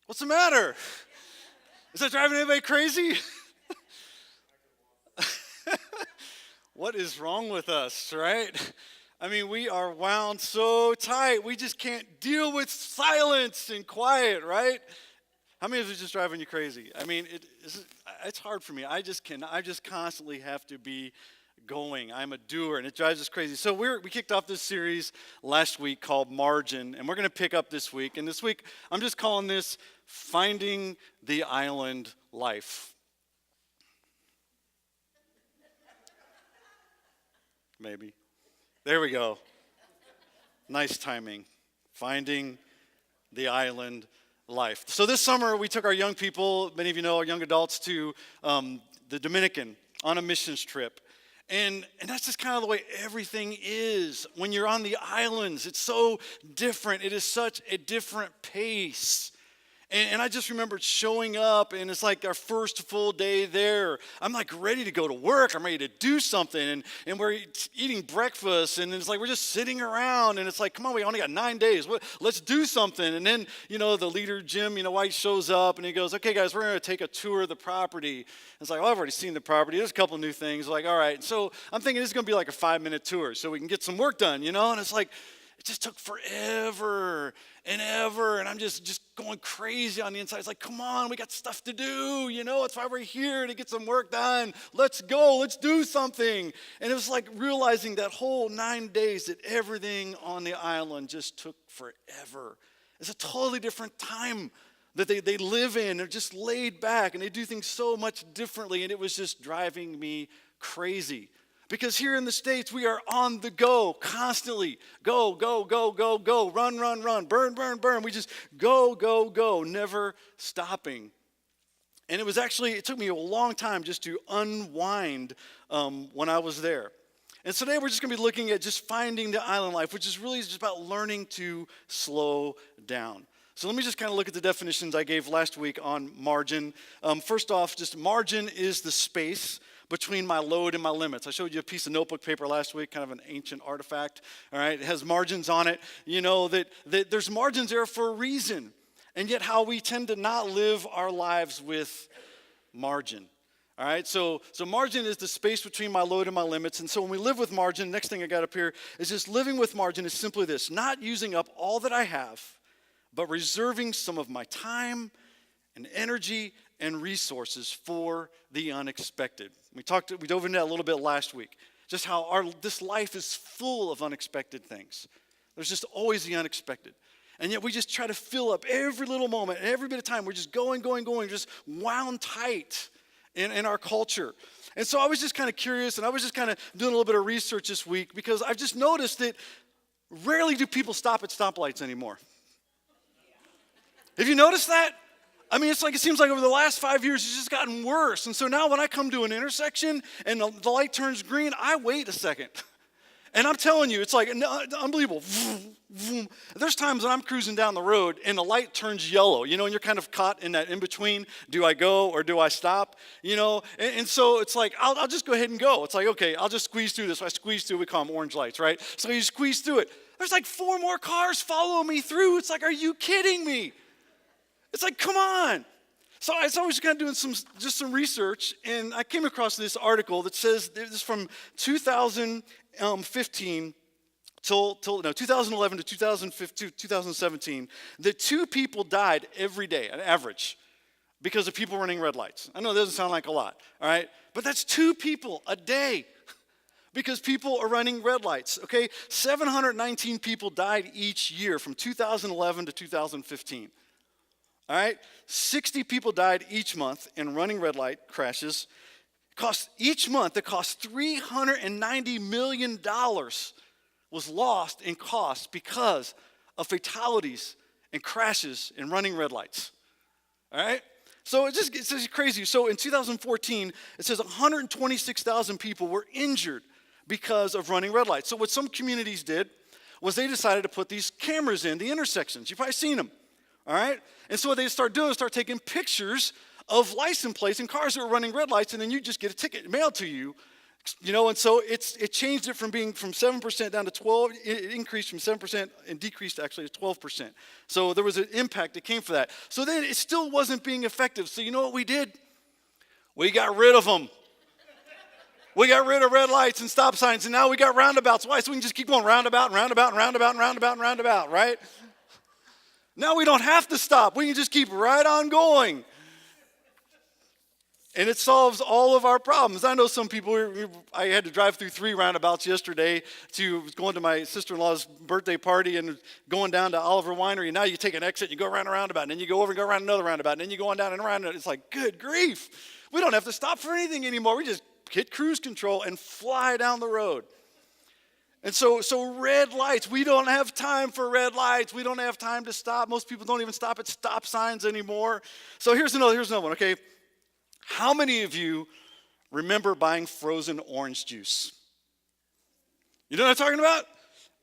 What's the matter? Is that driving anybody crazy? What is wrong with us, right? I mean, we are wound so tight. We just can't deal with silence and quiet, right? How many of it is just driving you crazy? I mean, it's hard for me. I just constantly have to be going. I'm a doer, and it drives us crazy. So we kicked off this series last week called Margin, and we're going to pick up this week. And this week, I'm just calling this Finding the Island Life. Maybe. There we go. Nice timing. Finding the Island Life. So this summer, we took our young people, many of you know, our young adults, to the Dominican on a missions trip. And that's just kind of the way everything is. When you're on the islands, it's so different. It is such a different pace. And I just remember showing up, and it's like our first full day there. I'm like ready to go to work. I'm ready to do something. And we're eating breakfast, and it's like we're just sitting around. And it's like, come on, we only got 9 days. Let's do something. And then, the leader, Jim, White, shows up, and he goes, okay, guys, we're going to take a tour of the property. It's like, well, I've already seen the property. There's a couple new things. Like, all right. So I'm thinking this is going to be like a 5-minute tour so we can get some work done, And it's like, it just took forever and ever, and I'm just going crazy on the inside. It's like, come on, we got stuff to do, It's why we're here, to get some work done. Let's go, let's do something. And it was like realizing that whole 9 days that everything on the island just took forever. It's a totally different time that they live in. They're just laid back, and they do things so much differently, and it was just driving me crazy. Because here in the States, we are on the go constantly. Go, go, go, go, go. Run, run, run. Burn, burn, burn. We just go, go, go, never stopping. And it took me a long time just to unwind when I was there. And today we're just going to be looking at just finding the island life, which is really just about learning to slow down. So let me just kind of look at the definitions I gave last week on margin. First off, just margin is the space between my load and my limits. I showed you a piece of notebook paper last week, kind of an ancient artifact, all right? It has margins on it. That there's margins there for a reason, and yet how we tend to not live our lives with margin, all right? So margin is the space between my load and my limits, and so when we live with margin, next thing I got up here is just living with margin is simply this: not using up all that I have, but reserving some of my time and energy and resources for the unexpected. We dove into that a little bit last week. Just how this life is full of unexpected things. There's just always the unexpected. And yet we just try to fill up every little moment, every bit of time. We're just going, just wound tight in our culture. And so I was just kind of curious, and I was just kind of doing a little bit of research this week, because I've just noticed that rarely do people stop at stoplights anymore. Have you noticed that? I mean, it seems like over the last 5 years, it's just gotten worse. And so now when I come to an intersection and the light turns green, I wait a second. And I'm telling you, it's like unbelievable. Vroom, vroom. There's times when I'm cruising down the road and the light turns yellow, and you're kind of caught in that in-between. Do I go or do I stop? And so it's like, I'll just go ahead and go. It's like, okay, I'll just squeeze through this. I squeeze through, we call them orange lights, right? So you squeeze through it. There's like 4 more cars follow me through. It's like, are you kidding me? It's like, come on. So I was kind of doing some research, and I came across this article that says, this is from 2015 2011 to 2017, that 2 people died every day, on average, because of people running red lights. I know it doesn't sound like a lot, all right? But that's 2 people a day because people are running red lights, okay? 719 people died each year from 2011 to 2015. All right, 60 people died each month in running red light crashes. Each month, it cost $390 million was lost in costs because of fatalities and crashes in running red lights. All right, so it's just crazy. So in 2014, it says 126,000 people were injured because of running red lights. So what some communities did was they decided to put these cameras in the intersections. You've probably seen them. All right? And so what they start doing is start taking pictures of license plates and cars that were running red lights, and then you just get a ticket mailed to you And so it changed it from being from 7% down to 12. It increased from 7% and decreased actually to 12%. So there was an impact that came for that. So then it still wasn't being effective. So you know what we did? We got rid of them. We got rid of red lights and stop signs, and now we got roundabouts. Why? So we can just keep going roundabout and roundabout and roundabout and roundabout and roundabout, right? Now we don't have to stop. We can just keep right on going. And it solves all of our problems. I know some people, I had to drive through 3 roundabouts yesterday going to my sister-in-law's birthday party and going down to Oliver Winery. And now you take an exit, you go around a roundabout, and then you go over and go around another roundabout, and then you go on down and around. And it's like, good grief. We don't have to stop for anything anymore. We just hit cruise control and fly down the road. And so red lights, we don't have time for red lights. We don't have time to stop. Most people don't even stop at stop signs anymore. So here's another one, okay? How many of you remember buying frozen orange juice? You know what I'm talking about?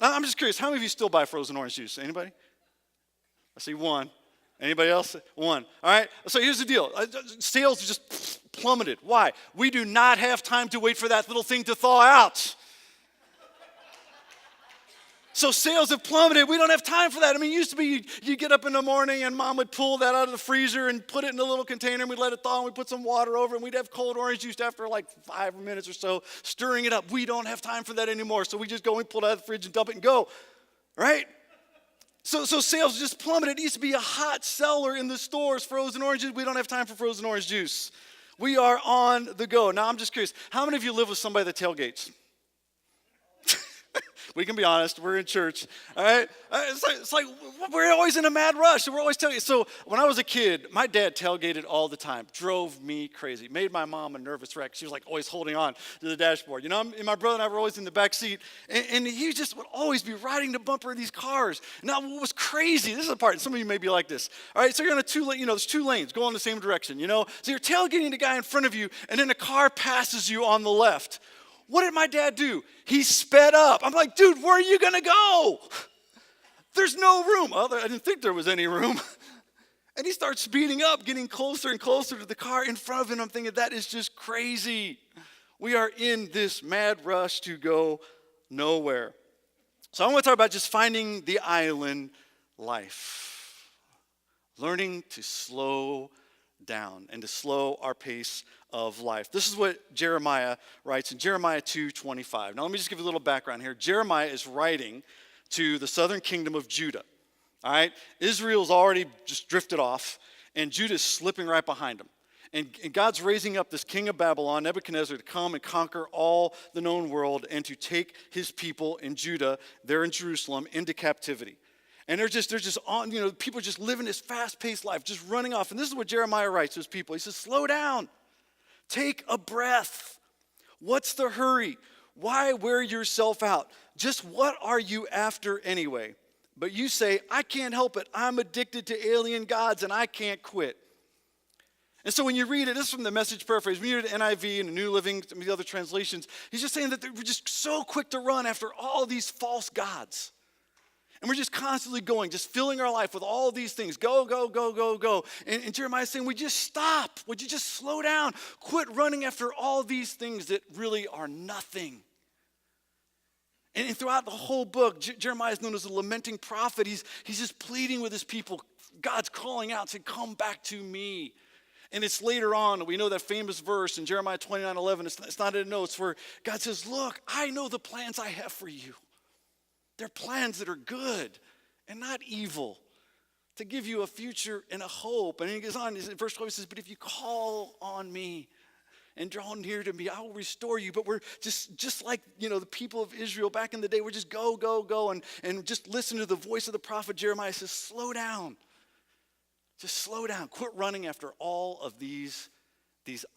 I'm just curious, how many of you still buy frozen orange juice? Anybody? I see one. Anybody else? One. All right, so here's the deal. Sales just plummeted. Why? We do not have time to wait for that little thing to thaw out. So sales have plummeted. We don't have time for that. I mean, it used to be you get up in the morning and mom would pull that out of the freezer and put it in a little container and we'd let it thaw and we'd put some water over it and we'd have cold orange juice after like 5 minutes or so, stirring it up. We don't have time for that anymore. So we just go and pull it out of the fridge and dump it and go, right? So sales just plummeted. It used to be a hot seller in the stores, frozen oranges. We don't have time for frozen orange juice. We are on the go. Now, I'm just curious, how many of you live with somebody that tailgates? We can be honest, we're in church, all right? It's like we're always in a mad rush, and we're always tailgating. So when I was a kid, my dad tailgated all the time, drove me crazy, made my mom a nervous wreck. She was like always holding on to the dashboard. You know, and my brother and I were always in the back seat, and he just would always be riding the bumper of these cars. Now, what was crazy, this is the part, and some of you may be like this, all right? So you're on there's 2 lanes going the same direction, So you're tailgating the guy in front of you, and then a car passes you on the left. What did my dad do? He sped up. I'm like, dude, where are you going to go? There's no room. I didn't think there was any room. And he starts speeding up, getting closer and closer to the car in front of him. I'm thinking, that is just crazy. We are in this mad rush to go nowhere. So I want to talk about just finding the island life. Learning to slow down and to slow our pace of life. This is what Jeremiah writes in Jeremiah 2:25. Now let me just give you a little background here. Jeremiah is writing to the southern kingdom of Judah. All right? Israel's already just drifted off, and Judah's slipping right behind him. And God's raising up this king of Babylon, Nebuchadnezzar, to come and conquer all the known world and to take his people in Judah, there in Jerusalem, into captivity. And they're just on, people are just living this fast-paced life, just running off. And this is what Jeremiah writes to his people. He says, slow down. Take a breath. What's the hurry? Why wear yourself out? Just what are you after anyway? But you say, I can't help it. I'm addicted to alien gods and I can't quit. And so when you read it, this is from the Message paraphrase. When you read it NIV and the New Living, some of the other translations, he's just saying that we're just so quick to run after all these false gods. And we're just constantly going, just filling our life with all these things. Go, go, go, go, go. And Jeremiah's saying, would you stop? Would you just slow down? Quit running after all these things that really are nothing. And throughout the whole book, Jeremiah is known as a lamenting prophet. He's just pleading with his people. God's calling out, saying, come back to me. And it's later on, we know that famous verse in Jeremiah 29:11. It's not in the notes, where God says, look, I know the plans I have for you. They're plans that are good and not evil, to give you a future and a hope. And he goes on, in verse 12, he says, but if you call on me and draw near to me, I will restore you. But we're just like, the people of Israel back in the day, we're just go, go, go, and just listen to the voice of the prophet Jeremiah. Says, slow down. Just slow down. Quit running after all of these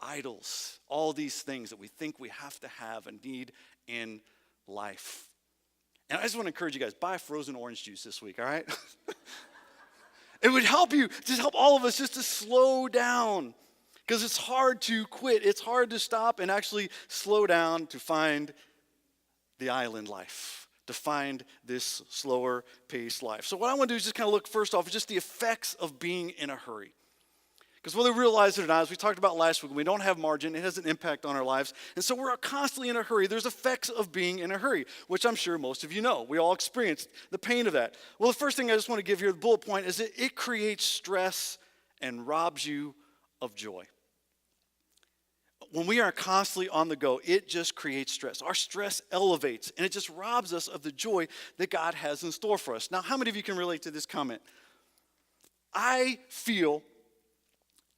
idols, all these things that we think we have to have and need in life. And I just want to encourage you guys, buy frozen orange juice this week, all right? It would help you, just help all of us just to slow down, because it's hard to quit. It's hard to stop and actually slow down to find the island life, to find this slower paced life. So what I want to do is just kind of look first off at just the effects of being in a hurry. Because whether we realize it or not, as we talked about last week, when we don't have margin, it has an impact on our lives. And so we're constantly in a hurry. There's effects of being in a hurry, which I'm sure most of you know. We all experience the pain of that. Well, the first thing I just want to give here, the bullet point, is that it creates stress and robs you of joy. When we are constantly on the go, it just creates stress. Our stress elevates, and it just robs us of the joy that God has in store for us. Now, how many of you can relate to this comment? I feel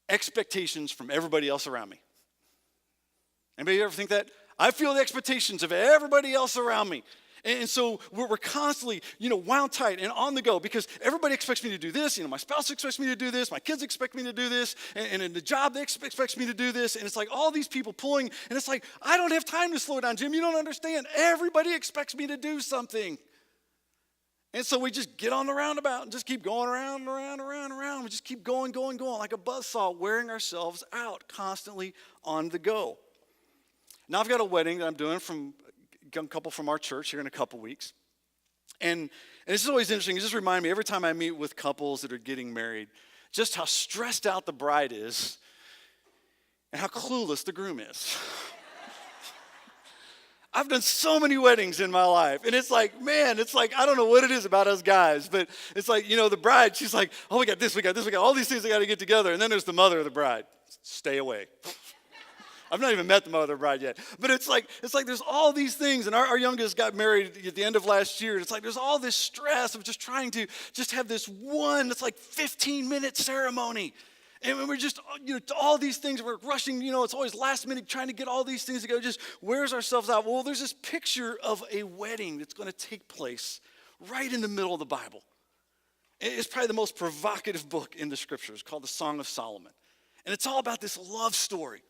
expectations from everybody else around me. Anybody ever think that? I feel the expectations of everybody else around me. And so we're constantly, wound tight and on the go because everybody expects me to do this. My spouse expects me to do this. My kids expect me to do this. And in the job, they expects me to do this. And it's like all these people pulling. And it's like, I don't have time to slow down, Jim. You don't understand. Everybody expects me to do something. And so we just get on the roundabout and just keep going around and around and around and around. We just keep going like a buzzsaw, wearing ourselves out, constantly on the go. Now I've got a wedding that I'm doing from a young couple from our church here in a couple weeks. And this is always interesting. It just reminds me every time I meet with couples that are getting married, just how stressed out the bride is and how clueless the groom is. I've done so many weddings in my life, and it's like, I don't know what it is about us guys, but it's like, the bride, she's like, oh, we got this, we got all these things I got to get together, and then there's the mother of the bride. Stay away. I've not even met the mother of the bride yet, but it's like there's all these things, and our youngest got married at the end of last year, and it's like there's all this stress of just trying to just have this one, it's like 15-minute ceremony. And we're just, all these things, we're rushing, it's always last minute trying to get all these things to go, just wears ourselves out. Well, there's this picture of a wedding that's going to take place right in the middle of the Bible. It's probably the most provocative book in the scriptures, called the Song of Solomon. And it's all about this love story.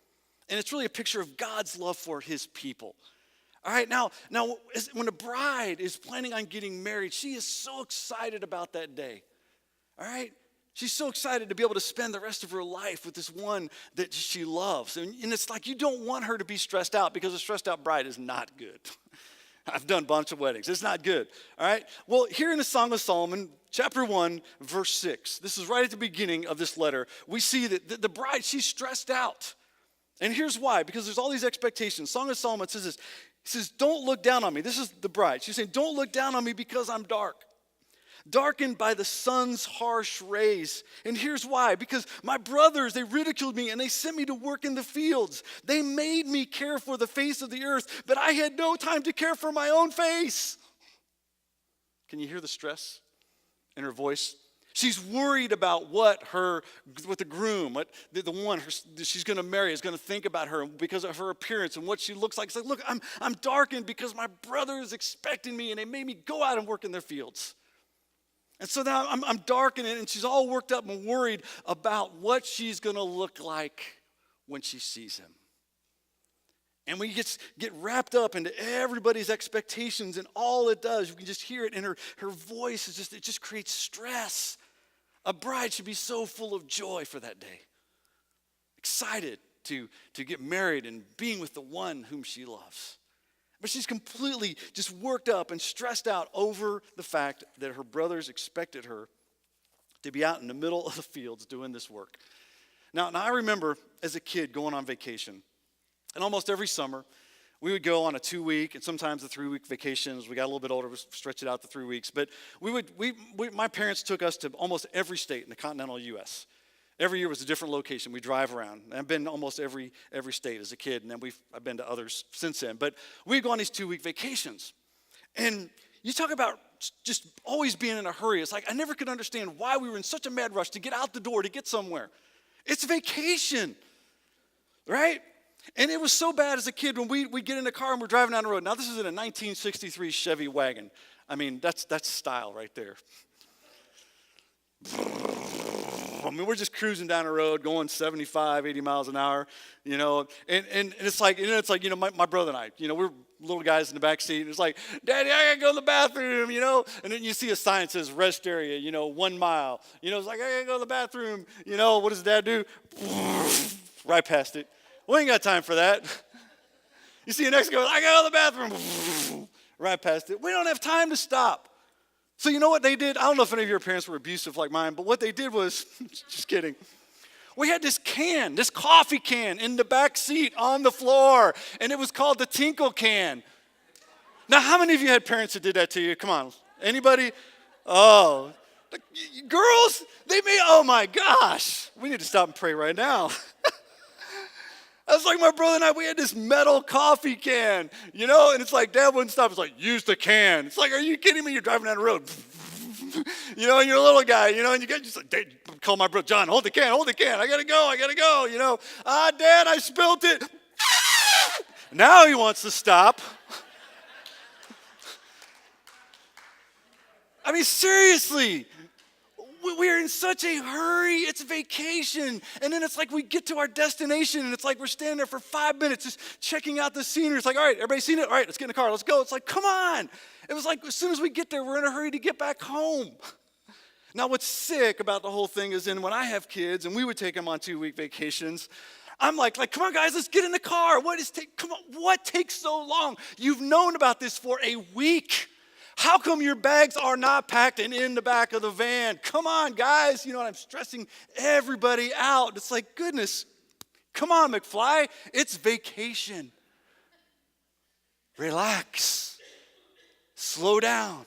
And it's really a picture of God's love for his people. All right, now when a bride is planning on getting married, she is so excited about that day. All right? She's so excited to be able to spend the rest of her life with this one that she loves. And it's like you don't want her to be stressed out because a stressed out bride is not good. I've done a bunch of weddings. It's not good. All right? Well, here in the Song of Solomon, chapter 1, verse 6, this is right at the beginning of this letter, we see that the bride, she's stressed out. And here's why, because there's all these expectations. Song of Solomon says this. He says, don't look down on me. This is the bride. She's saying, don't look down on me because I'm darkened by the sun's harsh rays. And here's why. Because my brothers, they ridiculed me and they sent me to work in the fields. They made me care for the face of the earth, but I had no time to care for my own face. Can you hear the stress in her voice? She's worried about what the groom, the one she's going to marry is going to think about her because of her appearance and what she looks like. It's like, look, I'm darkened because my brother is expecting me and they made me go out and work in their fields. And so now I'm darkened, and she's all worked up and worried about what she's going to look like when she sees him. And when you get wrapped up into everybody's expectations and all it does, you can just hear it in her voice. It just creates stress. A bride should be so full of joy for that day. Excited to get married and being with the one whom she loves. But she's completely just worked up and stressed out over the fact that her brothers expected her to be out in the middle of the fields doing this work. Now I remember as a kid going on vacation. And almost every summer, we would go on a 2-week and sometimes a 3-week vacations. We got a little bit older, we stretched it out to 3 weeks. But my parents took us to almost every state in the continental U.S. Every year was a different location. We drive around. And I've been to almost every state as a kid, and then I've been to others since then. But we'd go on these 2-week vacations. And you talk about just always being in a hurry. It's like I never could understand why we were in such a mad rush to get out the door to get somewhere. It's vacation, right? And it was so bad as a kid when we get in a car and we're driving down the road. Now, this is in a 1963 Chevy wagon. I mean, that's style right there. I mean, we're just cruising down the road, going 75, 80 miles an hour, and it's like, my brother and I, we're little guys in the back seat, and it's like, Daddy, I gotta go to the bathroom, and then you see a sign that says rest area, 1 mile, it's like, I gotta go to the bathroom, what does Dad do? Right past it. We ain't got time for that. You see the next guy, I gotta go to the bathroom, right past it. We don't have time to stop. So you know what they did? I don't know if any of your parents were abusive like mine, but what they did was, just kidding. We had this can, this coffee can in the back seat on the floor, and it was called the Tinkle can. Now, how many of you had parents that did that to you? Come on. Anybody? Oh, girls, oh my gosh. We need to stop and pray right now. I was like, my brother and I, we had this metal coffee can, and it's like, Dad wouldn't stop. It's like, use the can. It's like, are you kidding me? You're driving down the road. And you're a little guy, and you get just like, call my brother, John, hold the can. I gotta go. Dad, I spilt it. Now he wants to stop. I mean, seriously, we're in such a hurry. It's vacation. And then it's like we get to our destination, and it's like we're standing there for 5 minutes just checking out the scenery. It's like, all right, everybody seen it? All right, let's get in the car. Let's go. It's like, come on. It was like as soon as we get there, we're in a hurry to get back home. Now, what's sick about the whole thing is then when I have kids, and we would take them on 2-week vacations, I'm like, come on, guys, let's get in the car. What takes so long? You've known about this for a week. How come your bags are not packed and in the back of the van? Come on, guys. I'm stressing everybody out. It's like, goodness, come on, McFly. It's vacation. Relax. Slow down.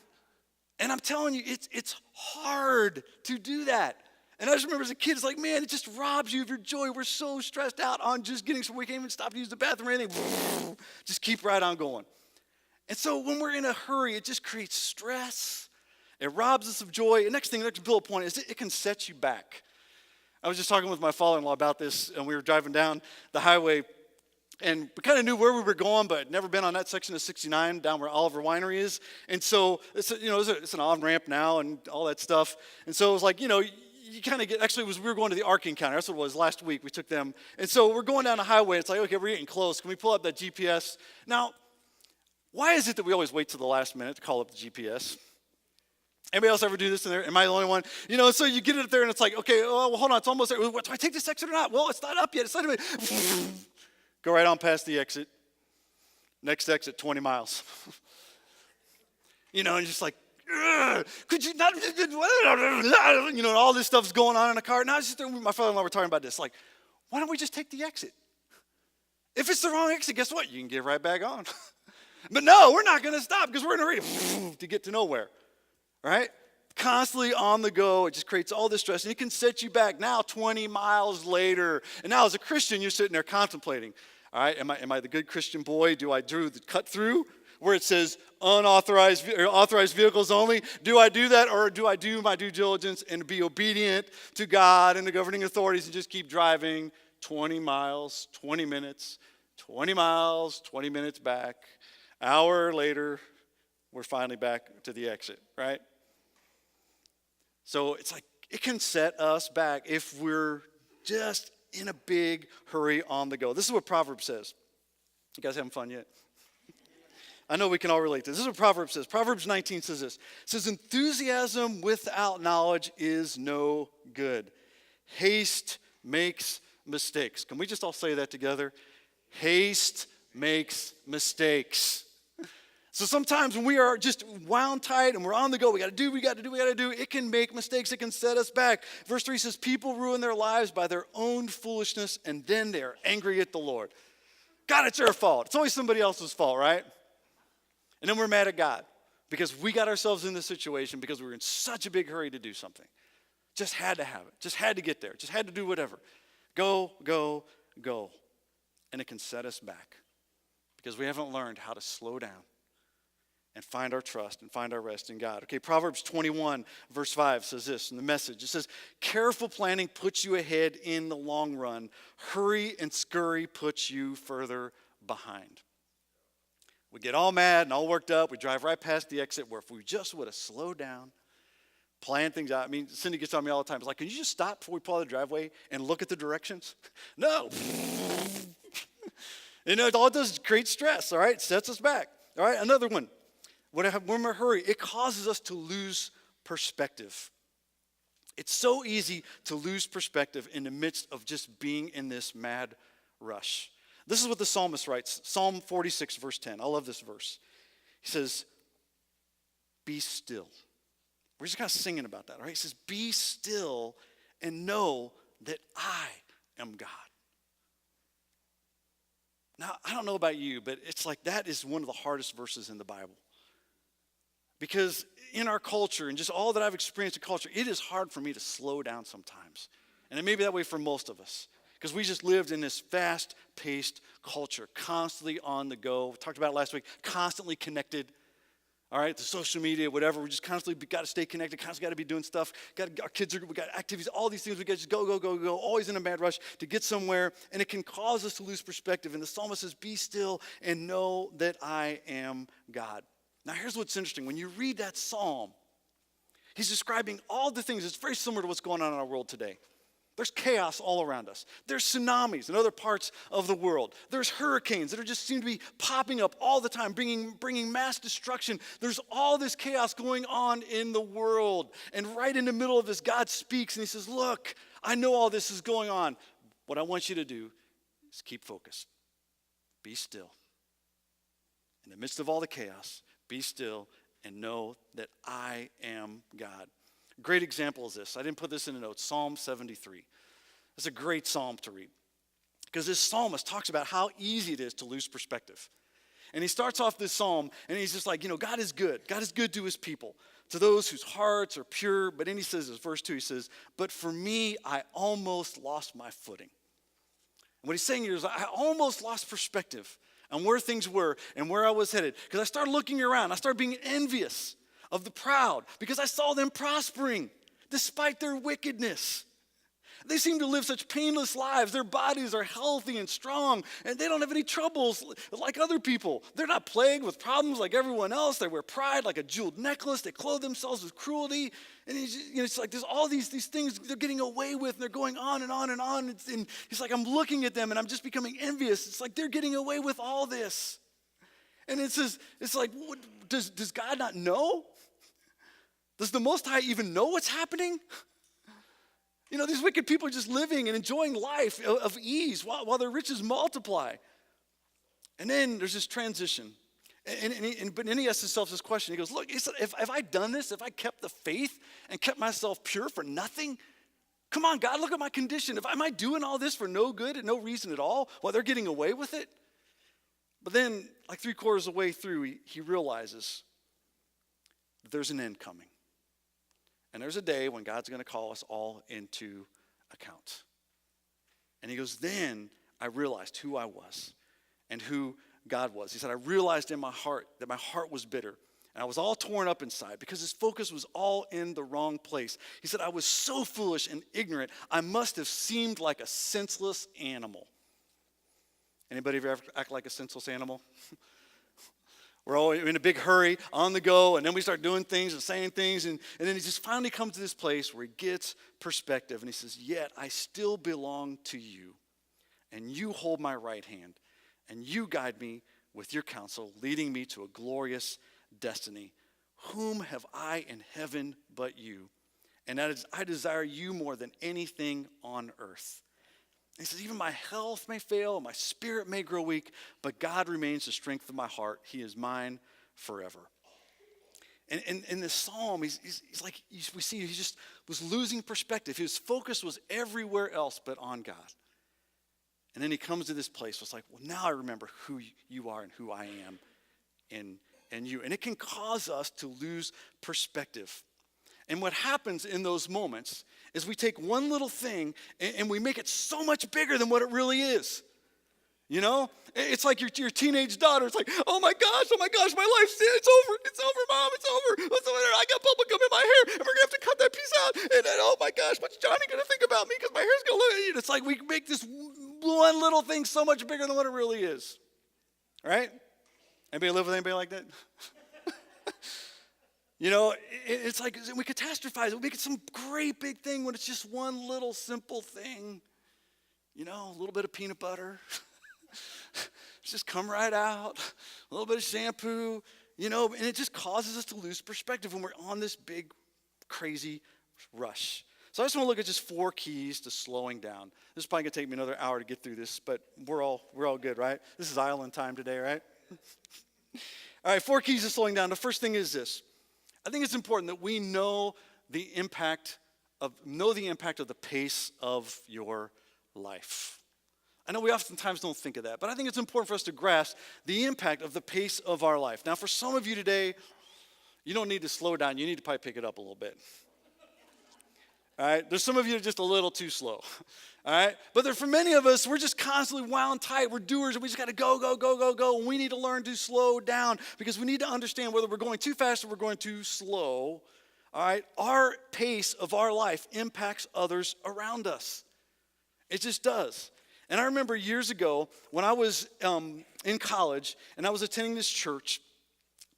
And I'm telling you, it's hard to do that. And I just remember as a kid, it's like, man, it just robs you of your joy. We're so stressed out on just getting somewhere. We can't even stop to use the bathroom or anything. Just keep right on going. And so when we're in a hurry, it just creates stress. It robs us of joy. The next bullet point is it can set you back. I was just talking with my father-in-law about this, and we were driving down the highway, and we kind of knew where we were going, but never been on that section of 69 down where Oliver Winery is. And so it's an on-ramp now and all that stuff. And so it was like, you kind of get, actually we were going to the Ark Encounter. That's what it was last week. We took them. And so we're going down the highway. It's like, okay, we're getting close. Can we pull up that GPS? Now, why is it that we always wait till the last minute to call up the GPS? Anybody else ever do this in there? Am I the only one? So you get it up there and it's like, okay, well, hold on, it's almost there. Do I take this exit or not? Well, it's not up yet. It's not even. Go right on past the exit. Next exit, 20 miles. And just like, could you not? All this stuff's going on in the car. And I was just there, my father-in-law were talking about this. Like, why don't we just take the exit? If it's the wrong exit, guess what? You can get right back on. But no, we're not going to stop because we're in a hurry to get to nowhere, right? Constantly on the go. It just creates all this stress, and it can set you back now 20 miles later. And now as a Christian, you're sitting there contemplating, all right, am I the good Christian boy? Do I do the cut through where it says unauthorized or authorized vehicles only? Do I do that, or do I do my due diligence and be obedient to God and the governing authorities and just keep driving 20 miles, 20 minutes, 20 miles, 20 minutes back? Hour later, we're finally back to the exit, right? So it's like it can set us back if we're just in a big hurry on the go. This is what Proverbs says. You guys having fun yet? I know we can all relate to this. This is what Proverbs says. Proverbs 19 says this. It says, enthusiasm without knowledge is no good. Haste makes mistakes. Can we just all say that together? Haste makes mistakes. So sometimes when we are just wound tight and we're on the go, we got to do, it can make mistakes. It can set us back. Verse 3 says, people ruin their lives by their own foolishness, and then they are angry at the Lord. God, it's your fault. It's always somebody else's fault, right? And then we're mad at God because we got ourselves in this situation because we were in such a big hurry to do something. Just had to have it. Just had to get there. Just had to do whatever. Go. And it can set us back because we haven't learned how to slow down and find our trust and find our rest in God. Okay, Proverbs 21, verse 5 says this in the Message. It says, careful planning puts you ahead in the long run. Hurry and scurry puts you further behind. We get all mad and all worked up. We drive right past the exit where if we just would have slowed down, planned things out. I mean, Cindy gets on me all the time. It's like, can you just stop before we pull out of the driveway and look at the directions? No. All it does is create stress, all right? It sets us back. All right, another one. When we're in a hurry, it causes us to lose perspective. It's so easy to lose perspective in the midst of just being in this mad rush. This is what the psalmist writes, Psalm 46, verse 10. I love this verse. He says, be still. We're just kind of singing about that, all right? He says, be still and know that I am God. Now, I don't know about you, but it's like that is one of the hardest verses in the Bible. Because in our culture and just all that I've experienced in culture, it is hard for me to slow down sometimes. And it may be that way for most of us. Because we just lived in this fast-paced culture, constantly on the go. We talked about it last week, constantly connected. All right, the social media, whatever. We just constantly got to stay connected, constantly got to be doing stuff. Our kids, we got activities, all these things. We got to just go, always in a mad rush to get somewhere. And it can cause us to lose perspective. And the psalmist says, be still and know that I am God. Now, here's what's interesting. When you read that psalm, he's describing all the things. It's very similar to what's going on in our world today. There's chaos all around us. There's tsunamis in other parts of the world. There's hurricanes that just seem to be popping up all the time, bringing mass destruction. There's all this chaos going on in the world. And right in the middle of this, God speaks and he says, look, I know all this is going on. What I want you to do is keep focused. Be still. In the midst of all the chaos, be still and know that I am God. Great example is this. I didn't put this in the notes. Psalm 73. It's a great psalm to read. Because this psalmist talks about how easy it is to lose perspective. And he starts off this psalm and he's just like, God is good. God is good to his people, to those whose hearts are pure. But then he says, this verse 2, he says, but for me, I almost lost my footing. And what he's saying here is, I almost lost perspective on where things were and where I was headed. Because I started looking around. I started being envious of the proud because I saw them prospering despite their wickedness. They seem to live such painless lives. Their bodies are healthy and strong, and they don't have any troubles like other people. They're not plagued with problems like everyone else. They wear pride like a jeweled necklace. They clothe themselves with cruelty. And it's like there's all these things they're getting away with, and they're going on and on and on. And he's like, I'm looking at them, and I'm just becoming envious. It's like they're getting away with all this. And it says, it's like, does God not know? Does the Most High even know what's happening? These wicked people are just living and enjoying life of ease while their riches multiply. And then there's this transition. But then he asks himself this question. He goes, look, if I done this, if I kept the faith and kept myself pure for nothing, come on, God, look at my condition. Am I doing all this for no good and no reason at all while they're getting away with it? But then, like 3/4 of the way through, he realizes that there's an end coming. And there's a day when God's going to call us all into account. And he goes, then I realized who I was and who God was. He said, I realized in my heart that my heart was bitter. And I was all torn up inside because his focus was all in the wrong place. He said, I was so foolish and ignorant, I must have seemed like a senseless animal. Anybody ever act like a senseless animal? We're all in a big hurry, on the go, and then we start doing things and saying things, and then he just finally comes to this place where he gets perspective, and he says, yet I still belong to you, and you hold my right hand, and you guide me with your counsel, leading me to a glorious destiny. Whom have I in heaven but you? And that is, I desire you more than anything on earth. He says, even my health may fail, my spirit may grow weak, but God remains the strength of my heart. He is mine forever. And in this psalm, he's like, we see he just was losing perspective. His focus was everywhere else but on God. And then he comes to this place where it's like, well, now I remember who you are and who I am in you. And it can cause us to lose perspective. And what happens in those moments is we take one little thing and we make it so much bigger than what it really is. It's like your teenage daughter. It's like, oh my gosh, my life's it's over, Mom, it's over. What's the matter? I got bubble gum in my hair, and we're gonna have to cut that piece out. And then, oh my gosh, what's Johnny gonna think about me? Because my hair's gonna look. It's like we make this one little thing so much bigger than what it really is. Right? Anybody live with anybody like that? It's like we catastrophize it. We make it some great big thing when it's just one little simple thing. A little bit of peanut butter. Just come right out. A little bit of shampoo. And it just causes us to lose perspective when we're on this big, crazy rush. So I just want to look at just 4 keys to slowing down. This is probably going to take me another hour to get through this, but we're all good, right? This is island time today, right? All right, 4 keys to slowing down. The first thing is this. I think it's important that we know the impact of the pace of your life. I know we oftentimes don't think of that, but I think it's important for us to grasp the impact of the pace of our life. Now, for some of you today, you don't need to slow down. You need to probably pick it up a little bit. All right? There's some of you that are just a little too slow. All right? But for many of us, we're just constantly wound tight. We're doers, and we just got to go, go, go, go, go. And we need to learn to slow down because we need to understand whether we're going too fast or we're going too slow. All right? Our pace of our life impacts others around us. It just does. And I remember years ago when I was in college and I was attending this church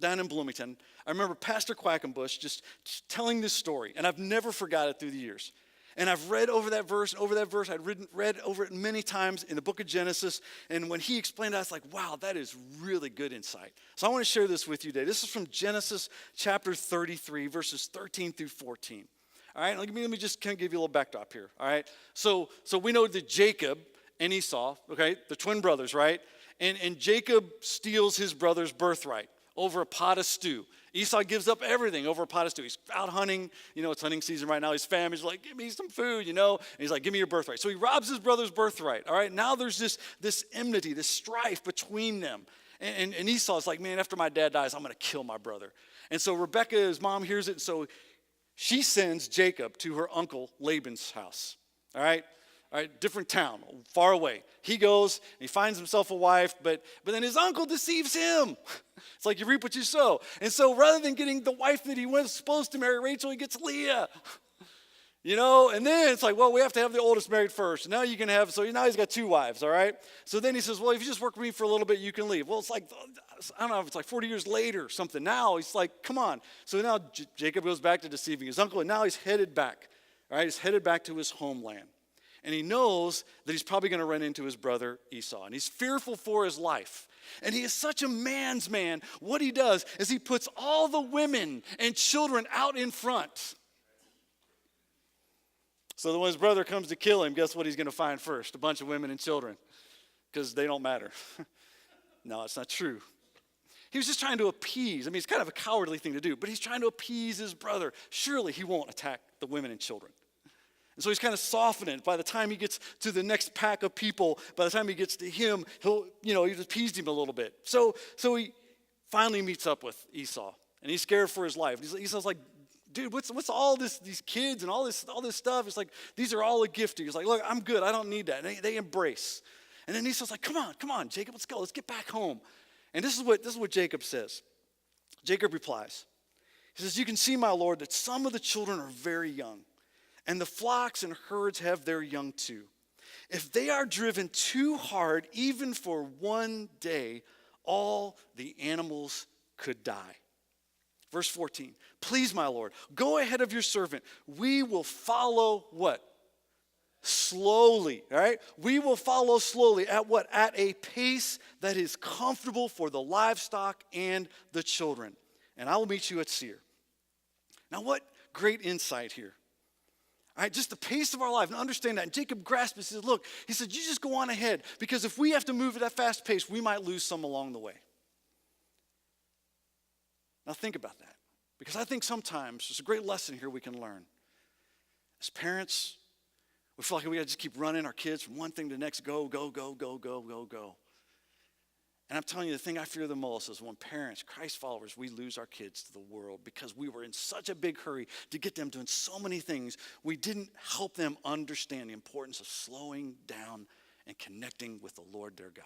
down in Bloomington, I remember Pastor Quackenbush just telling this story, and I've never forgot it through the years. And I've read over that verse. I'd read over it many times in the book of Genesis, and when he explained it, I was like, wow, that is really good insight. So I want to share this with you today. This is from Genesis chapter 33, verses 13 through 14. All right, let me just kind of give you a little backdrop here, all right? So we know that Jacob and Esau, okay, the twin brothers, right? And Jacob steals his brother's birthright over a pot of stew. Esau gives up everything over a pot of stew. He's out hunting. You know, it's hunting season right now. He's famished. He's like, give me some food, you know. And he's like, give me your birthright. So he robs his brother's birthright, all right? Now there's this enmity, this strife between them. And Esau's like, man, after my dad dies, I'm going to kill my brother. And so Rebekah, his mom, hears it. And so she sends Jacob to her uncle Laban's house, all right? All right, different town, far away. He goes, and he finds himself a wife, but then his uncle deceives him. It's like you reap what you sow. And so rather than getting the wife that he was supposed to marry, Rachel, he gets Leah. You know, and then it's like, well, we have to have the oldest married first. Now you can have, so now he's got two wives, all right? So then he says, well, if you just work for me for a little bit, you can leave. Well, it's like, I don't know if it's like 40 years later or something. Now he's like, come on. So now Jacob goes back to deceiving his uncle, and now he's headed back, all right? He's headed back to his homeland. And he knows that he's probably going to run into his brother Esau. And he's fearful for his life. And he is such a man's man. What he does is he puts all the women and children out in front. So that when his brother comes to kill him, guess what he's going to find first? A bunch of women and children. Because they don't matter. No, it's not true. He was just trying to appease. I mean, it's kind of a cowardly thing to do. But he's trying to appease his brother. Surely he won't attack the women and children. And so he's kind of softening it. By the time he gets to the next pack of people, by the time he gets to him, he's appeased him a little bit. So he finally meets up with Esau, and he's scared for his life. Esau's like, dude, what's all these kids and all this stuff? It's like, these are all a gift to you. He's like, look, I'm good. I don't need that. And they embrace. And then Esau's like, come on, Jacob, let's go. Let's get back home. And this is what Jacob says. Jacob replies. He says, you can see, my lord, that some of the children are very young, and the flocks and herds have their young too. If they are driven too hard, even for one day, all the animals could die. Verse 14, please, my Lord, go ahead of your servant. We will follow what? Slowly, all right? We will follow slowly at what? At a pace that is comfortable for the livestock and the children. And I will meet you at Seir. Now, what great insight here. All right, just the pace of our life, and understand that. And Jacob grasped it and says, look, he said, you just go on ahead, because if we have to move at that fast pace, we might lose some along the way. Now think about that, because I think sometimes there's a great lesson here we can learn. As parents, we feel like we got to just keep running our kids from one thing to the next, go, go, go, go, go, go, go. And I'm telling you, the thing I fear the most is when parents, Christ followers, we lose our kids to the world because we were in such a big hurry to get them doing so many things, we didn't help them understand the importance of slowing down and connecting with the Lord their God.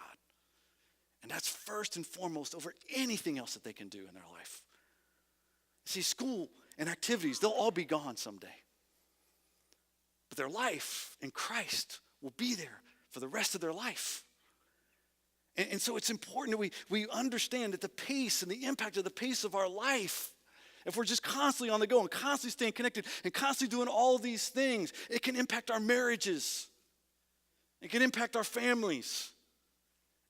And that's first and foremost over anything else that they can do in their life. See, school and activities, they'll all be gone someday. But their life in Christ will be there for the rest of their life. And so it's important that we understand that the pace and the impact of the pace of our life, if we're just constantly on the go and constantly staying connected and constantly doing all these things, it can impact our marriages. It can impact our families.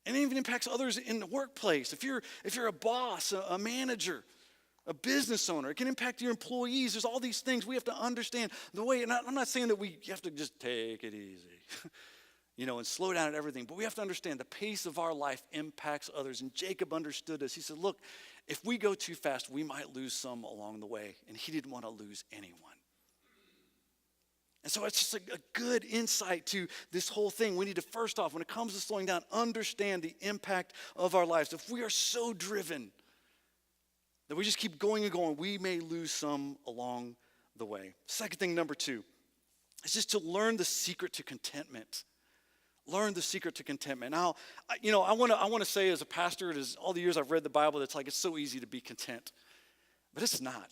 And it even impacts others in the workplace. If you're a boss, a manager, a business owner, it can impact your employees. There's all these things we have to understand the way, and I'm not saying that we have to just take it easy. And slow down at everything. But we have to understand the pace of our life impacts others. And Jacob understood this. He said, look, if we go too fast, we might lose some along the way. And he didn't want to lose anyone. And so it's just a good insight to this whole thing. We need to, first off, when it comes to slowing down, understand the impact of our lives. If we are so driven that we just keep going and going, we may lose some along the way. Second thing, number 2, is just to learn the secret to contentment. Learn the secret to contentment. Now, I want to say as a pastor, it is all the years I've read the Bible, it's like it's so easy to be content. But it's not.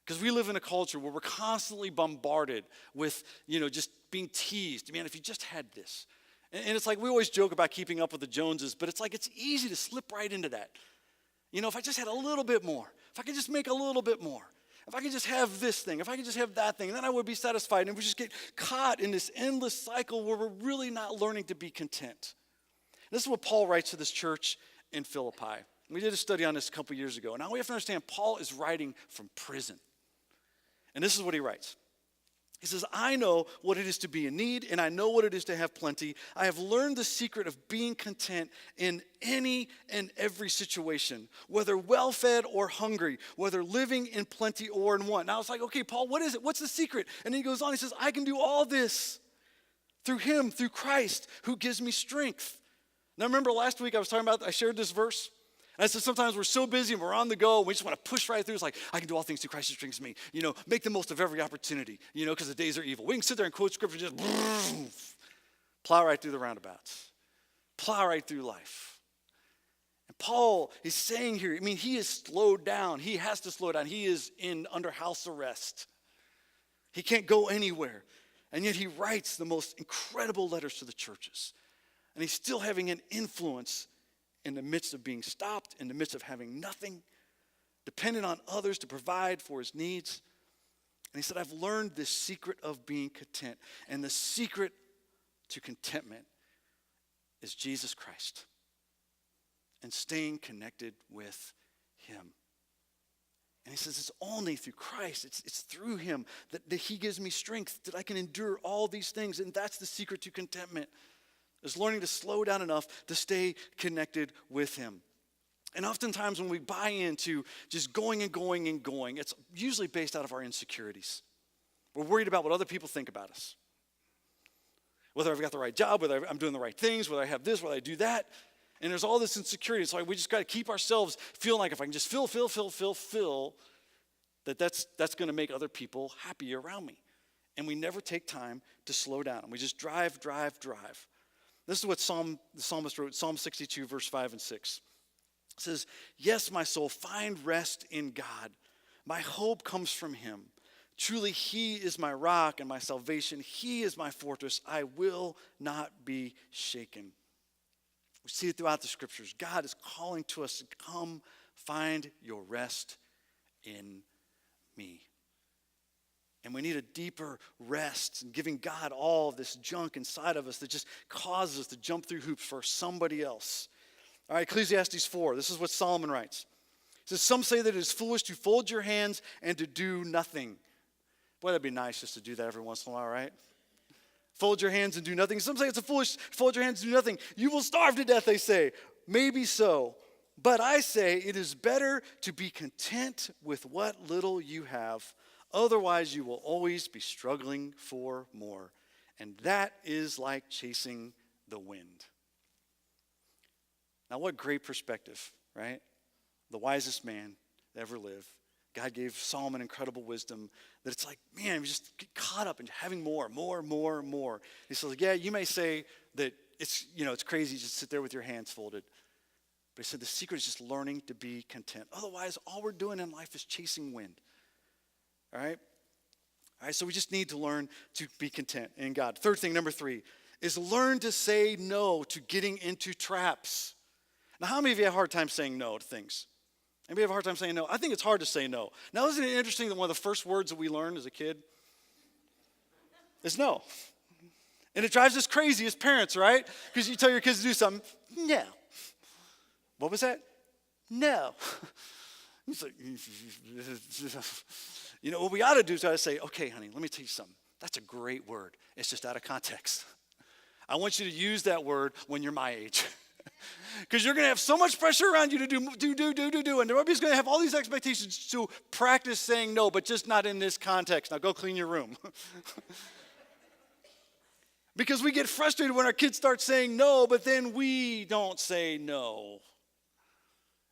Because we live in a culture where we're constantly bombarded with, just being teased. Man, if you just had this. And it's like we always joke about keeping up with the Joneses, but it's like it's easy to slip right into that. If I just had a little bit more, if I could just make a little bit more, if I could just have this thing, if I could just have that thing, then I would be satisfied. And we just get caught in this endless cycle where we're really not learning to be content. This is what Paul writes to this church in Philippi. We did a study on this a couple years ago. Now we have to understand Paul is writing from prison. And this is what he writes. He says, I know what it is to be in need, and I know what it is to have plenty. I have learned the secret of being content in any and every situation, whether well-fed or hungry, whether living in plenty or in want. Now it's like, okay, Paul, what is it? What's the secret? And then he goes on, he says, I can do all this through him, through Christ, who gives me strength. Now remember last week I shared this verse. And I said sometimes we're so busy and we're on the go, we just want to push right through. It's like, I can do all things through Christ who strengthens me. Make the most of every opportunity, because the days are evil. We can sit there and quote scripture and just plow right through the roundabouts. Plow right through life. And Paul is saying here, he is slowed down. He has to slow down. He is under house arrest. He can't go anywhere. And yet he writes the most incredible letters to the churches. And he's still having an influence in the midst of being stopped, in the midst of having nothing, dependent on others to provide for his needs. And he said, I've learned this secret of being content. And the secret to contentment is Jesus Christ and staying connected with him. And he says, it's only through Christ, it's through him that he gives me strength, that I can endure all these things. And that's the secret to contentment. Is learning to slow down enough to stay connected with him. And oftentimes when we buy into just going and going and going, it's usually based out of our insecurities. We're worried about what other people think about us. Whether I've got the right job, whether I'm doing the right things, whether I have this, whether I do that. And there's all this insecurity. It's like we just got to keep ourselves feeling like if I can just fill, that's going to make other people happy around me. And we never take time to slow down. We just drive. This is what the psalmist wrote, Psalm 62, verse 5 and 6. It says, yes, my soul, find rest in God. My hope comes from him. Truly, he is my rock and my salvation. He is my fortress. I will not be shaken. We see it throughout the scriptures. God is calling to us to come find your rest in me. And we need a deeper rest and giving God all of this junk inside of us that just causes us to jump through hoops for somebody else. All right, Ecclesiastes 4, this is what Solomon writes. He says, some say that it is foolish to fold your hands and to do nothing. Boy, that'd be nice just to do that every once in a while, right? Fold your hands and do nothing. Some say it's a foolish, fold your hands and do nothing. You will starve to death, they say. Maybe so. But I say it is better to be content with what little you have. Otherwise, you will always be struggling for more. And that is like chasing the wind. Now, what great perspective, right? The wisest man that ever lived. God gave Solomon incredible wisdom that it's like, man, we just get caught up in having more. He says, yeah, you may say that it's crazy just sit there with your hands folded. But he said the secret is just learning to be content. Otherwise, all we're doing in life is chasing wind. All right, so we just need to learn to be content in God. Third thing, number 3, is learn to say no to getting into traps. Now, how many of you have a hard time saying no to things? Anybody have a hard time saying no? I think it's hard to say no. Now, isn't it interesting that one of the first words that we learned as a kid is no? And it drives us crazy as parents, right? Because you tell your kids to do something, no. What was that? No. It's like, what we ought to do is ought to say, okay, honey, let me tell you something. That's a great word. It's just out of context. I want you to use that word when you're my age. Because you're going to have so much pressure around you to do. And everybody's going to have all these expectations to practice saying no, but just not in this context. Now go clean your room. Because we get frustrated when our kids start saying no, but then we don't say no.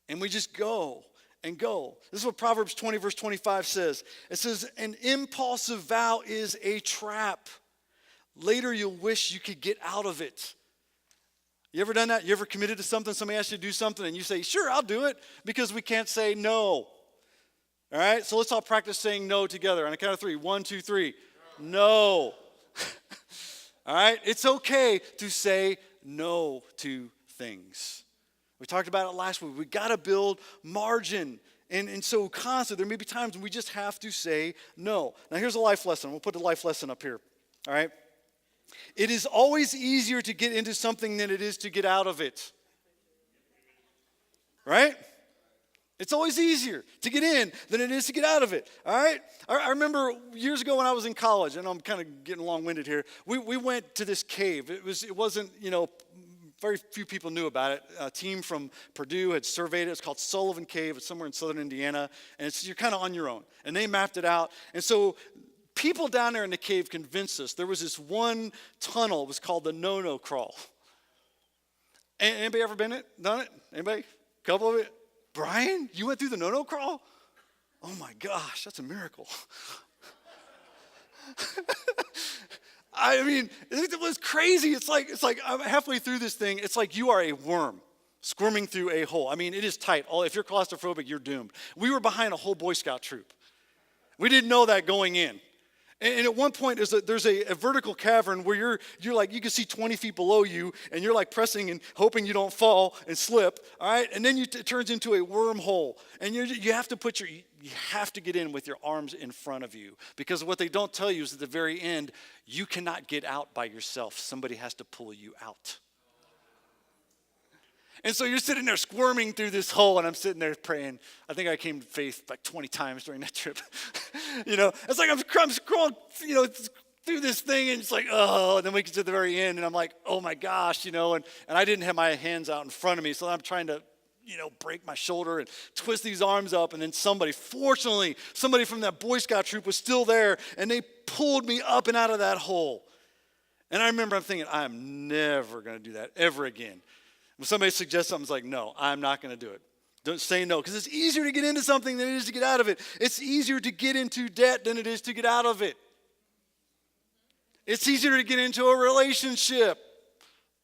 And we just go and go. This is what Proverbs 20, verse 25 says. It says, an impulsive vow is a trap. Later you'll wish you could get out of it. You ever done that? You ever committed to something, somebody asks you to do something, and you say, sure, I'll do it, because we can't say no. All right, so let's all practice saying no together. On a count of three. 1, 2, 3. No. All right, it's okay to say no to things. We talked about it last week. We got to build margin. And so constantly, there may be times when we just have to say no. Now here's a life lesson. We'll put the life lesson up here. All right. It is always easier to get into something than it is to get out of it. Right? It's always easier to get in than it is to get out of it, all right? I remember years ago when I was in college, and I'm kind of getting long-winded here, we went to this cave. It wasn't, very few people knew about it. A team from Purdue had surveyed it. It's called Sullivan Cave. It's somewhere in southern Indiana, and you're kind of on your own. And they mapped it out, and so people down there in the cave convinced us there was this one tunnel. It was called the No-No Crawl. Anybody ever done it? Anybody? A couple of it? Brian, you went through the No-No Crawl? Oh my gosh, that's a miracle. I mean, it was crazy. It's like I'm halfway through this thing. It's like you are a worm squirming through a hole. I mean, it is tight. If you're claustrophobic, you're doomed. We were behind a whole Boy Scout troop. We didn't know that going in. And at one point, there's a vertical cavern where you're like, you can see 20 feet below you, and you're like pressing and hoping you don't fall and slip, all right? And then it turns into a wormhole. And you have to you have to get in with your arms in front of you, because what they don't tell you is at the very end, you cannot get out by yourself. Somebody has to pull you out. And so you're sitting there squirming through this hole, and I'm sitting there praying. I think I came to faith like 20 times during that trip. It's like I'm scrolling, through this thing, and it's like, oh, and then we get to the very end, and I'm like, oh my gosh, and I didn't have my hands out in front of me, so I'm trying to, break my shoulder and twist these arms up, and then fortunately, somebody from that Boy Scout troop was still there, and they pulled me up and out of that hole. And I remember I'm thinking, I'm never going to do that ever again. When somebody suggests something, it's like, no, I'm not going to do it. Don't say no, because it's easier to get into something than it is to get out of it. It's easier to get into debt than it is to get out of it. It's easier to get into a relationship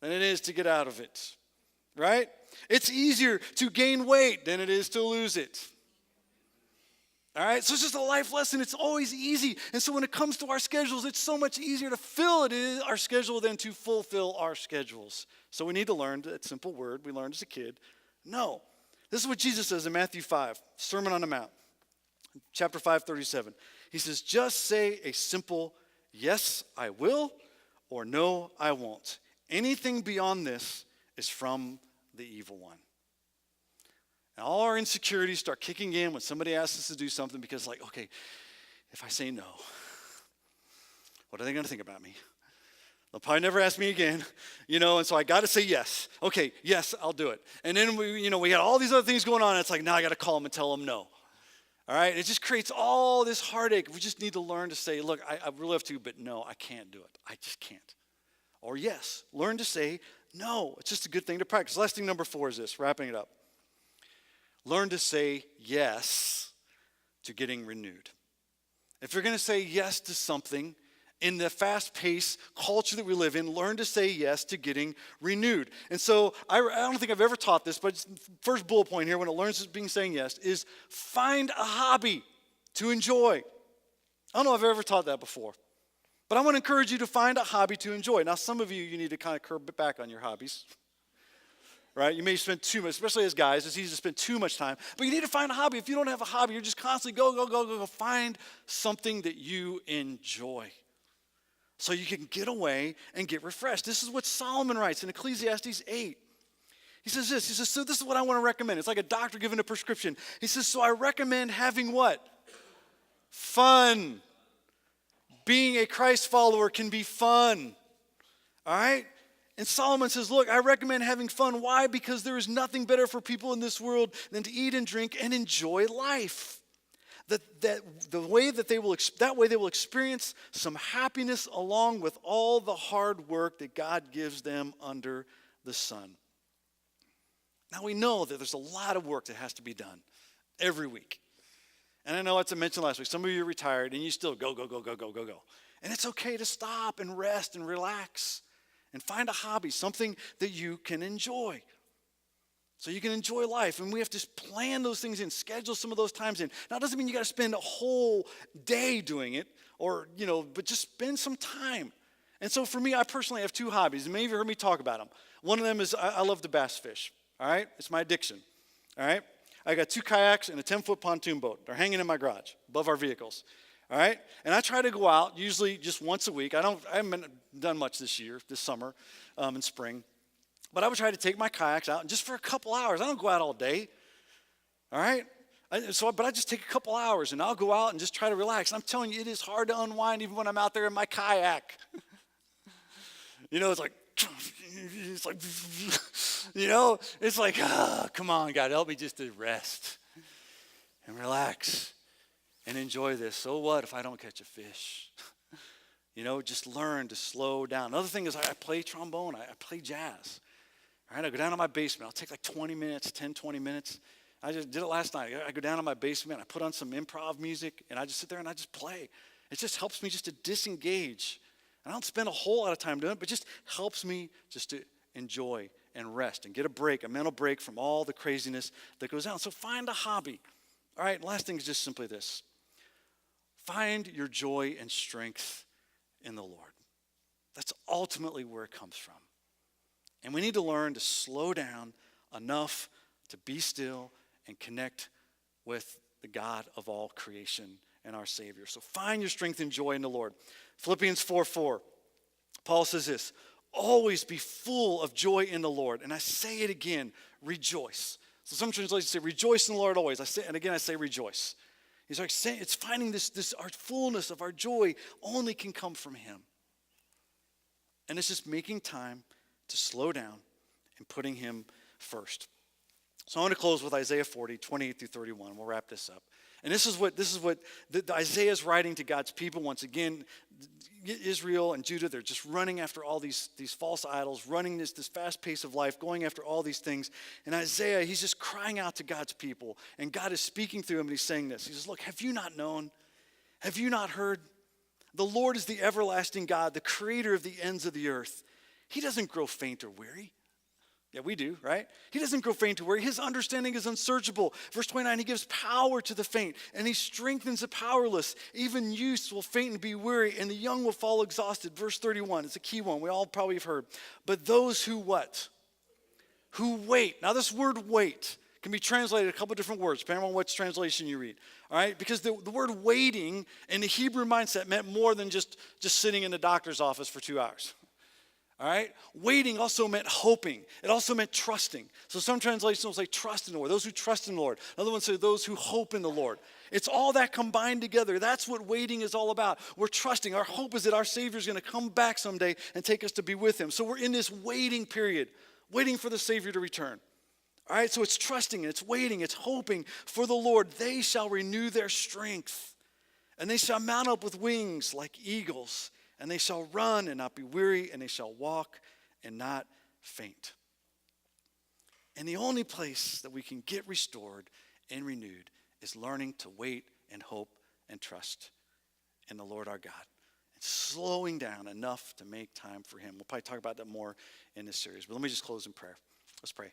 than it is to get out of it, right? It's easier to gain weight than it is to lose it. All right, so it's just a life lesson. It's always easy. And so when it comes to our schedules, it's so much easier to fill our schedule than to fulfill our schedules. So we need to learn that simple word we learned as a kid. No. This is what Jesus says in Matthew 5, Sermon on the Mount, chapter 5:37. He says, just say a simple yes, I will, or no, I won't. Anything beyond this is from the evil one. And all our insecurities start kicking in when somebody asks us to do something, because okay, if I say no, what are they going to think about me? They'll probably never ask me again, and so I got to say yes. Okay, yes, I'll do it. And then we got all these other things going on, and it's like, now I got to call them and tell them no. All right, it just creates all this heartache. We just need to learn to say, look, I really have to, but no, I can't do it. I just can't. Or yes, learn to say no. It's just a good thing to practice. Last thing, number 4, is this, wrapping it up. Learn to say yes to getting renewed. If you're going to say yes to something in the fast-paced culture that we live in, learn to say yes to getting renewed. And so I don't think I've ever taught this, but first bullet point here when it learns being saying yes is find a hobby to enjoy. I don't know if I've ever taught that before, but I want to encourage you to find a hobby to enjoy. Now, some of you need to kind of curb it back on your hobbies. Right? You may spend too much, especially as guys, it's easy to spend too much time. But you need to find a hobby. If you don't have a hobby, you're just constantly go. Find something that you enjoy so you can get away and get refreshed. This is what Solomon writes in Ecclesiastes 8. He says this. He says, so this is what I want to recommend. It's like a doctor giving a prescription. He says, so I recommend having what? Fun. Being a Christ follower can be fun. All right? And Solomon says, look, I recommend having fun. Why? Because there is nothing better for people in this world than to eat and drink and enjoy life. that way they will experience some happiness along with all the hard work that God gives them under the sun. Now we know that there's a lot of work that has to be done every week. And I know, as I mentioned last week, some of you are retired and you still go. And it's okay to stop and rest and relax and find a hobby, something that you can enjoy. So you can enjoy life. And we have to plan those things in, schedule some of those times in. Now, it doesn't mean you got to spend a whole day doing it but just spend some time. And so for me, I personally have two hobbies. And many of you heard me talk about them. One of them is I love to bass fish. All right? It's my addiction. All right? I got 2 kayaks and a 10-foot pontoon boat. They're hanging in my garage above our vehicles. All right? And I try to go out usually just once a week. I haven't done much this summer, in spring. But I would try to take my kayaks out and just for a couple hours. I don't go out all day. All right? But I just take a couple hours and I'll go out and just try to relax. And I'm telling you, it is hard to unwind even when I'm out there in my kayak. It's like, come on, God, help me just to rest and relax and enjoy this. So what if I don't catch a fish? Just learn to slow down. Another thing is I play trombone. I play jazz. All right, I go down to my basement. I'll take like 20 minutes. I just did it last night. I go down to my basement. I put on some improv music, and I just sit there and I just play. It just helps me just to disengage. I don't spend a whole lot of time doing it, but just helps me just to enjoy and rest and get a mental break from all the craziness that goes on. So find a hobby. All right, last thing is just simply this. Find your joy and strength in the Lord. That's ultimately where it comes from. And we need to learn to slow down enough to be still and connect with the God of all creation and our Savior. So find your strength and joy in the Lord. Philippians 4:4, Paul says this, always be full of joy in the Lord. And I say it again, rejoice. So some translations say rejoice in the Lord always. I say rejoice. He's like saying it's finding this our fullness of our joy only can come from him. And it's just making time to slow down and putting him first. So I want to close with Isaiah 40, 28 through 31. We'll wrap this up. And this is what Isaiah is writing to God's people. Once again, Israel and Judah, they're just running after all these false idols, running this fast pace of life, going after all these things. And Isaiah, he's just crying out to God's people. And God is speaking through him, and he's saying this. He says, look, have you not known? Have you not heard? The Lord is the everlasting God, the creator of the ends of the earth. He doesn't grow faint or weary. Yeah, we do, right? He doesn't grow faint or weary. His understanding is unsearchable. Verse 29, he gives power to the faint, and he strengthens the powerless. Even youths will faint and be weary, and the young will fall exhausted. Verse 31, it's a key one. We all probably have heard. But those who what? Who wait. Now this word wait can be translated a couple different words, depending on which translation you read. All right? Because the word waiting in the Hebrew mindset meant more than just sitting in the doctor's office for 2 hours. All right? Waiting also meant hoping. It also meant trusting. So some translations will say trust in the Lord. Those who trust in the Lord. Another one say those who hope in the Lord. It's all that combined together. That's what waiting is all about. We're trusting. Our hope is that our Savior is going to come back someday and take us to be with him. So we're in this waiting period, waiting for the Savior to return. All right? So it's trusting, it's waiting, it's hoping for the Lord. They shall renew their strength, and they shall mount up with wings like eagles. And they shall run and not be weary, and they shall walk and not faint. And the only place that we can get restored and renewed is learning to wait and hope and trust in the Lord our God. And slowing down enough to make time for him. We'll probably talk about that more in this series. But let me just close in prayer. Let's pray.